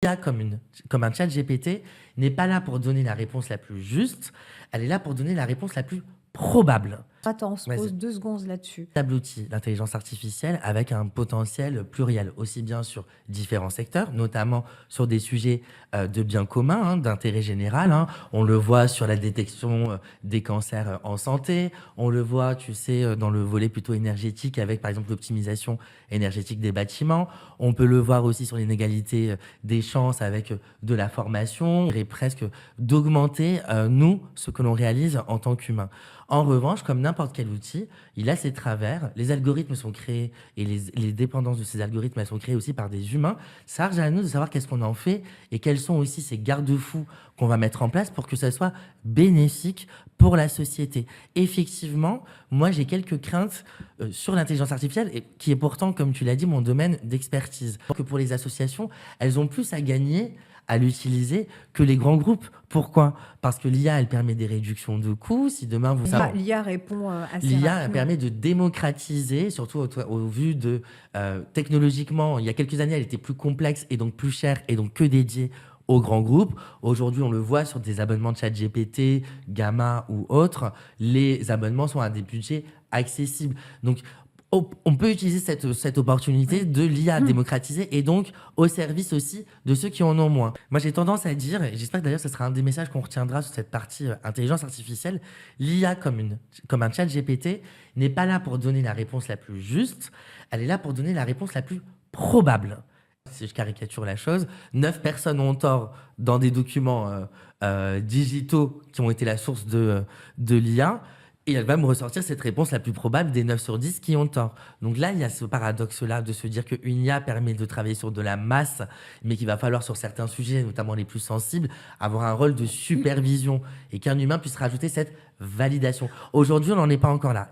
L'IA comme un chat GPT n'est pas là pour donner la réponse la plus juste, elle est là pour donner la réponse la plus probable. Attends, on se Vas-y. pose 2 secondes là-dessus. Véritable outil d'intelligence artificielle avec un potentiel pluriel, aussi bien sur différents secteurs, notamment sur des sujets de bien commun, hein, d'intérêt général. Hein. On le voit sur la détection des cancers en santé, on le voit, tu sais, dans le volet plutôt énergétique avec, par exemple, l'optimisation énergétique des bâtiments. On peut le voir aussi sur l'inégalité des chances avec de la formation et presque d'augmenter, nous, ce que l'on réalise en tant qu'humains. En revanche, comme n'importe quel outil, il a ses travers. Les algorithmes sont créés et les dépendances de ces algorithmes, elles sont créées aussi par des humains. Ça charge à nous de savoir qu'est-ce qu'on en fait et quels sont aussi ces garde-fous qu'on va mettre en place pour que ça soit bénéfique pour la société. Effectivement, moi, j'ai quelques craintes sur l'intelligence artificielle, et qui est pourtant, comme tu l'as dit, mon domaine d'expertise. Que pour les associations, elles ont plus à gagner à l'utiliser que les grands groupes. Pourquoi? Parce que l'IA, elle permet des réductions de coûts. Si demain vous savez, L'IA répond assez l'IA rapidement. permet de démocratiser, surtout au vu de technologiquement, il y a quelques années, elle était plus complexe et donc plus chère et donc que dédiée aux grands groupes. Aujourd'hui, on le voit sur des abonnements de ChatGPT, Gamma ou autres, les abonnements sont à des budgets accessibles. Donc, on peut utiliser cette opportunité de l'IA démocratisée et donc au service aussi de ceux qui en ont moins. Moi, j'ai tendance à dire, et j'espère que d'ailleurs ce sera un des messages qu'on retiendra sur cette partie intelligence artificielle, l'IA comme un chat GPT n'est pas là pour donner la réponse la plus juste, elle est là pour donner la réponse la plus probable. Si je caricature la chose, 9 personnes ont tort dans des documents digitaux qui ont été la source de l'IA. Et elle va me ressortir cette réponse la plus probable des 9 sur 10 qui ont tort. Donc là, il y a ce paradoxe-là de se dire qu'une IA permet de travailler sur de la masse, mais qu'il va falloir sur certains sujets, notamment les plus sensibles, avoir un rôle de supervision et qu'un humain puisse rajouter cette validation. Aujourd'hui, on n'en est pas encore là.